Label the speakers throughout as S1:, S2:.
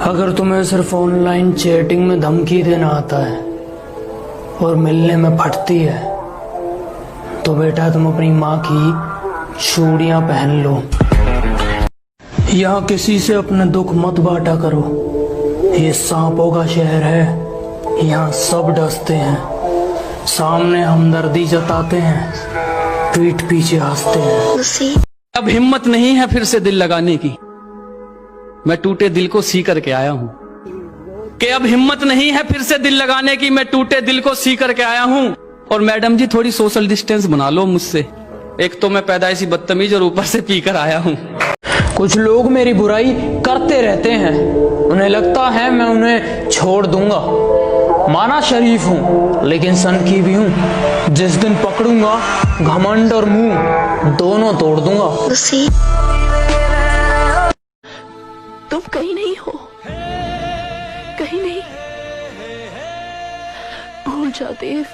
S1: अगर तुम्हें सिर्फ ऑनलाइन चैटिंग में धमकी देना आता है और मिलने में फटती है तो बेटा तुम अपनी माँ की चूड़ियां पहन लो। यहाँ किसी से अपने दुख मत बांटा करो। ये सांपों का शहर है, यहाँ सब डसते हैं। सामने हमदर्दी जताते हैं, पीठ पीछे हंसते हैं।
S2: अब हिम्मत नहीं है फिर से दिल लगाने की, मैं टूटे दिल को सी करके आया हूं। कि अब हिम्मत नहीं है फिर से दिल लगाने की, मैं टूटे दिल को सी करके आया हूं। और मैडम जी थोड़ी सोशल डिस्टेंस बना लो मुझसे, एक तो मैं पैदाइशी बदतमीज और ऊपर से पीकर आया हूं।
S1: कुछ लोग मेरी बुराई करते रहते हैं, उन्हें लगता है मैं उन्हें छोड़ दूंगा। माना शरीफ हूँ लेकिन सनकी भी हूँ। जिस दिन पकड़ूंगा घमंड और मुंह दोनों तोड़ दूंगा।
S3: तुम कहीं नहीं हो, कहीं नहीं। भूल जाओ देव,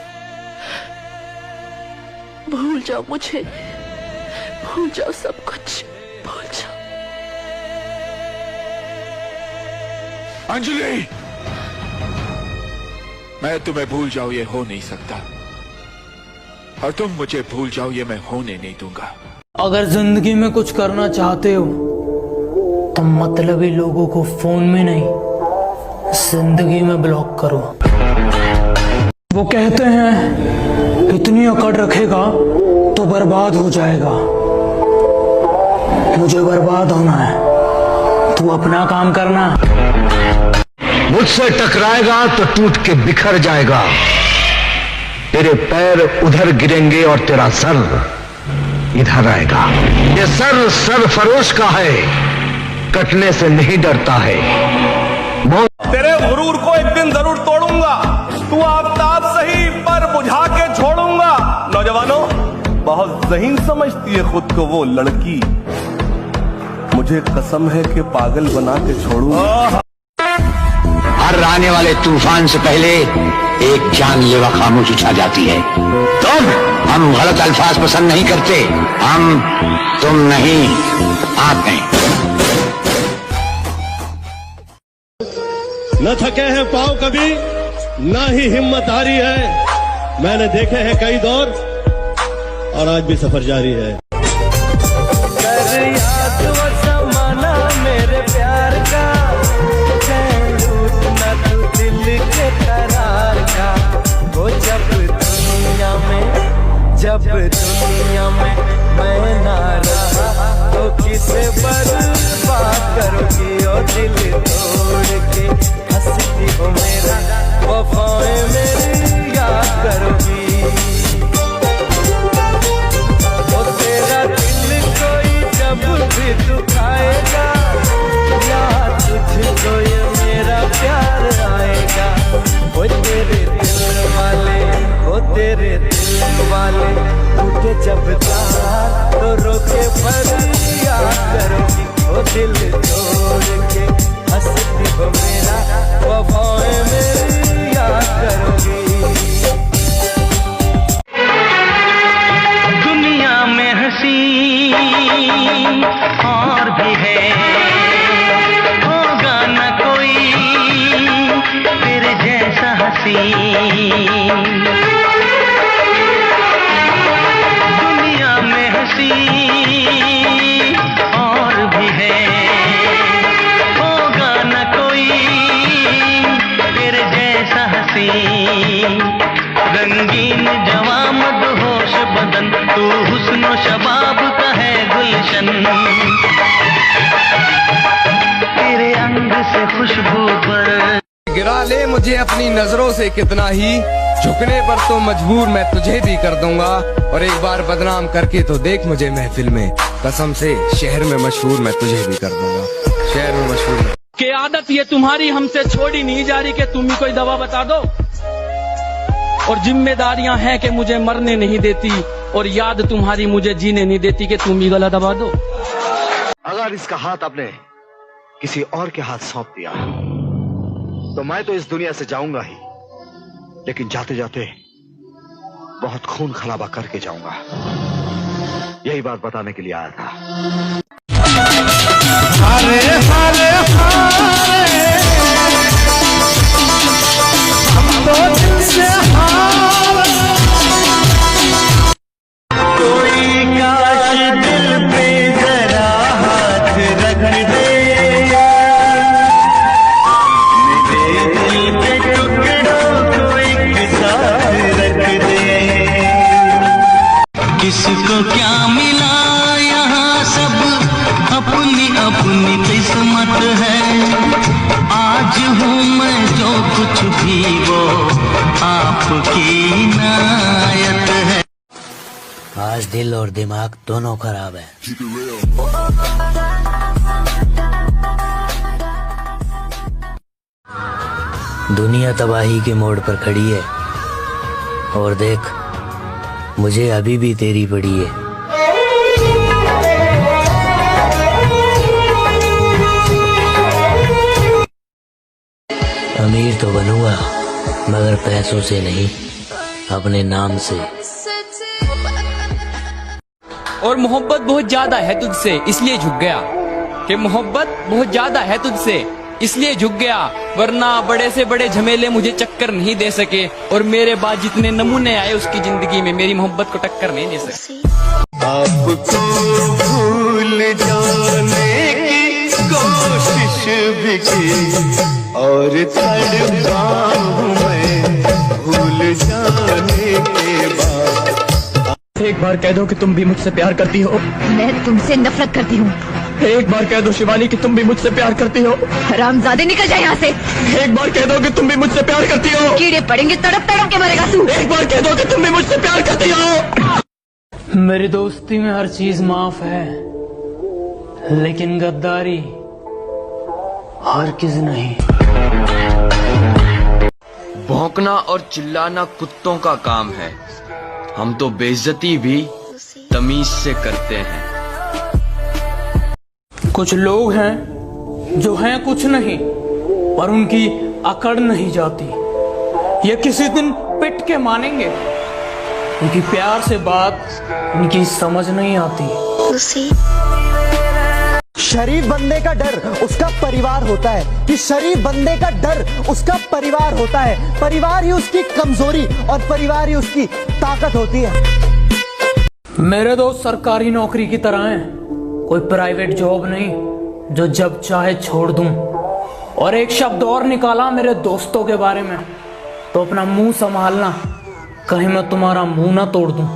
S3: भूल जाओ मुझे, भूल जाओ सब कुछ, भूल जाओ।
S4: अंजलि, मैं तुम्हें भूल जाऊं ये हो नहीं सकता, और तुम मुझे भूल जाओ ये मैं होने नहीं दूंगा।
S1: अगर जिंदगी में कुछ करना चाहते हो तो मतलबी लोगों को फोन में नहीं, जिंदगी में ब्लॉक करो। वो कहते हैं इतनी अकड़ रखेगा तो बर्बाद हो जाएगा। मुझे बर्बाद होना है, तू अपना काम करना।
S5: मुझसे टकराएगा तो टूट के बिखर जाएगा। तेरे पैर उधर गिरेंगे और तेरा सर इधर आएगा। ये सर सरफरोश का है, कटने से नहीं डरता है।
S6: तेरे गुरूर को एक दिन जरूर तोड़ूंगा। तू आफताब सही पर बुझा के छोड़ूंगा। नौजवानों, बहुत ज़हीन समझती है खुद को वो लड़की, मुझे कसम है कि पागल बना के छोड़ूंगा।
S5: हर आने वाले तूफान से पहले एक जानलेवा खामोशी छा जाती है। हम गलत अल्फाज पसंद नहीं करते, हम तुम नहीं आप नहीं।
S7: न थके हैं पांव कभी, ना ही हिम्मत हारी है। मैंने देखे हैं कई दौर और आज भी सफर जारी है।
S8: कर याद वो ज़माना मेरे प्यार का, लूटना तू दिल के करार का। वो जब दुनिया में मैं ना रहा तो किसे बर्बाद करोगी। और दिल तोड़ के हंसती हो मेरा, वफाएं मेरी याद करोगी। वो तेरा दिल कोई जब भी दुखाएगा, याद तुझको ये मेरा प्यार आएगा। वो तेरे दिल वाले, वो तेरे दिल वाले टूटे जब तार तो रोके भर याद करोगी। वो दिल तोड़ के हंसती हो मेरा, वफाएं मेरी याद करोगी।
S9: दुनिया में हंसी और भी है, होगा न कोई तेरे जैसा हंसी। दुनिया में हंसी और भी है, होगा न कोई तेरे जैसा हंसी। रंगीन जवां मदहोश बदन, तू हुस्न शबाब का है गुलशन। तेरे अंग से खुशबू पर
S10: गिरा ले मुझे अपनी नजरों से कितना ही, झुकने पर तो मजबूर मैं तुझे भी कर दूंगा। और एक बार बदनाम करके तो देख मुझे महफिल में, कसम से शहर में मशहूर मैं तुझे भी कर दूंगा। शहर में मशहूर
S2: कि आदत ये तुम्हारी हमसे छोड़ी नहीं जा रही कि तुम ही कोई दवा बता दो। और जिम्मेदारियां हैं कि मुझे मरने नहीं देती, और याद तुम्हारी मुझे जीने नहीं देती कि तुम ही गला दबा दो।
S5: अगर इसका हाथ आपने किसी और के हाथ सौंप दिया तो मैं तो इस दुनिया से जाऊंगा ही, लेकिन जाते जाते बहुत खून खराबा करके जाऊंगा। यही बात बताने के लिए आया था।
S8: हारे हारे हारे
S9: कुछ भी वो आपकी इनायत है।
S8: आज दिल और दिमाग दोनों खराब है। दुनिया तबाही के मोड़ पर खड़ी है और देख मुझे अभी भी तेरी पड़ी है। अमीर तो बनूंगा मगर पैसों से नहीं, अपने नाम से।
S2: और मोहब्बत बहुत ज्यादा है तुझसे इसलिए झुक गया, कि मोहब्बत बहुत ज्यादा है तुझसे इसलिए झुक गया, वरना बड़े से बड़े झमेले मुझे चक्कर नहीं दे सके, और मेरे बाद जितने नमूने आए उसकी जिंदगी में मेरी मोहब्बत को टक्कर नहीं दे सके।
S8: आपको भूल जाने की कोशिश भी की और तड़पा हूं मैं भूल जाने के बाद।
S1: एक बार कह दो कि तुम भी मुझसे प्यार करती हो।
S3: मैं तुमसे नफरत करती हूँ।
S1: एक बार कह दो शिवानी कि तुम भी मुझसे प्यार करती हो।
S3: हरामजादे निकल जाए यहाँ से।
S1: एक बार कह दो कि तुम भी मुझसे प्यार करती हो।
S3: कीड़े पड़ेंगे तड़प तड़प के मरेगा तू।
S1: एक बार कह दो कि तुम भी मुझसे प्यार करती हो। मेरी दोस्ती में हर चीज माफ है, लेकिन गद्दारी हर किस नहीं।
S10: भौंकना और चिल्लाना कुत्तों का काम है, हम तो बेइज्जती भी तमीज से करते हैं।
S1: कुछ लोग हैं जो हैं कुछ नहीं, पर उनकी अकड़ नहीं जाती। ये किसी दिन पिट के मानेंगे, उनकी प्यार से बात उनकी समझ नहीं आती।
S11: शरीफ बंदे का डर उसका परिवार होता है, कि शरीफ बंदे का डर उसका परिवार होता है। परिवार ही उसकी कमजोरी और परिवार ही उसकी ताकत होती है।
S1: मेरे दोस्त सरकारी नौकरी की तरह हैं, कोई प्राइवेट जॉब नहीं जो जब चाहे छोड़ दूं। और एक शब्द और निकाला मेरे दोस्तों के बारे में तो अपना मुंह संभालना, कहीं मैं तुम्हारा मुंह ना तोड़ दूं।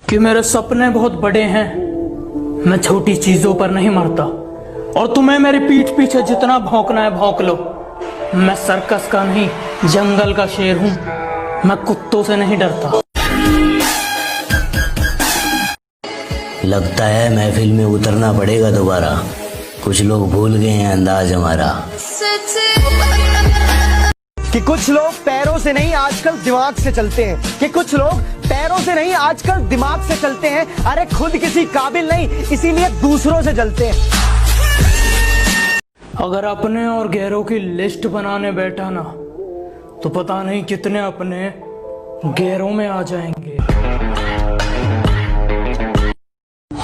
S1: कि मेरे सपने बहुत बड़े हैं, मैं छोटी चीजों पर नहीं मरता। और तुम्हें मेरी पीठ पीछे जितना भौंकना है भौंक लो, मैं सर्कस का नहीं जंगल का शेर हूं, मैं कुत्तों से नहीं डरता।
S8: लगता है महफिल में उतरना पड़ेगा दोबारा, कुछ लोग भूल गए हैं अंदाज हमारा।
S11: कि कुछ लोग पैरों से नहीं आजकल दिमाग से चलते हैं, कि कुछ लोग पैरों से नहीं आजकल दिमाग से चलते हैं। अरे खुद किसी काबिल नहीं इसीलिए दूसरों से जलते हैं।
S1: अगर अपने और गैरों की लिस्ट बनाने बैठा ना तो पता नहीं कितने अपने गैरों में आ जाएंगे।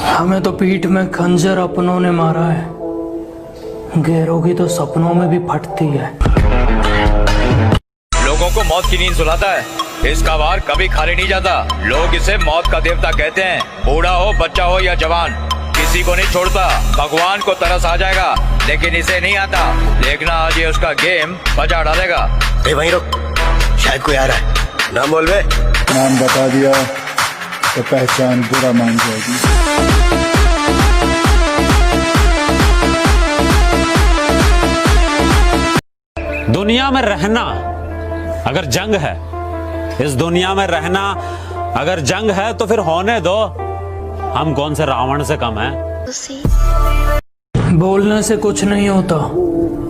S1: हमें तो पीठ में खंजर अपनों ने मारा है, गैरों की तो सपनों में भी फटती है।
S12: लोगों को मौत की नींद सुलाता है, इसका वार कभी खाली नहीं जाता। लोग इसे मौत का देवता कहते हैं। बूढ़ा हो बच्चा हो या जवान, किसी को नहीं छोड़ता। भगवान को तरस आ जाएगा लेकिन इसे नहीं आता। देखना आज ये उसका गेम बजा डालेगा।
S8: वहीं रुक, शायद कोई आ रहा है। नाम बोल बे।
S13: नाम बता दिया तो पहचान बुरा मान जाएगी।
S14: दुनिया में रहना अगर जंग है, इस दुनिया में रहना अगर जंग है तो फिर होने दो, हम कौन से रावण से कम हैं?
S1: बोलने से कुछ नहीं होता,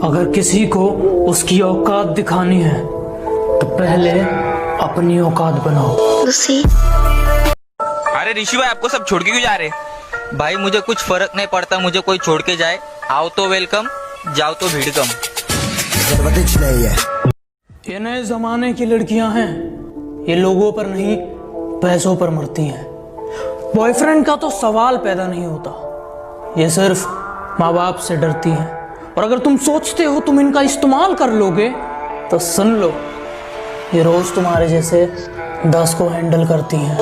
S1: अगर किसी को उसकी औकात दिखानी है तो पहले अपनी औकात बनाओ।
S15: अरे ऋषि भाई, आपको सब छोड़ के क्यों जा रहे? भाई मुझे कुछ फर्क नहीं पड़ता, मुझे कोई छोड़ के जाए। आओ तो वेलकम, जाओ तो भीड़ कम।
S1: ये नए जमाने की लड़कियां हैं, ये लोगों पर नहीं पैसों पर मरती हैं। बॉयफ्रेंड का तो सवाल पैदा नहीं होता, ये सिर्फ माँ बाप से डरती हैं। और अगर तुम सोचते हो तुम इनका इस्तेमाल कर लोगे तो सुन लो, ये रोज तुम्हारे जैसे 10 को हैंडल करती हैं।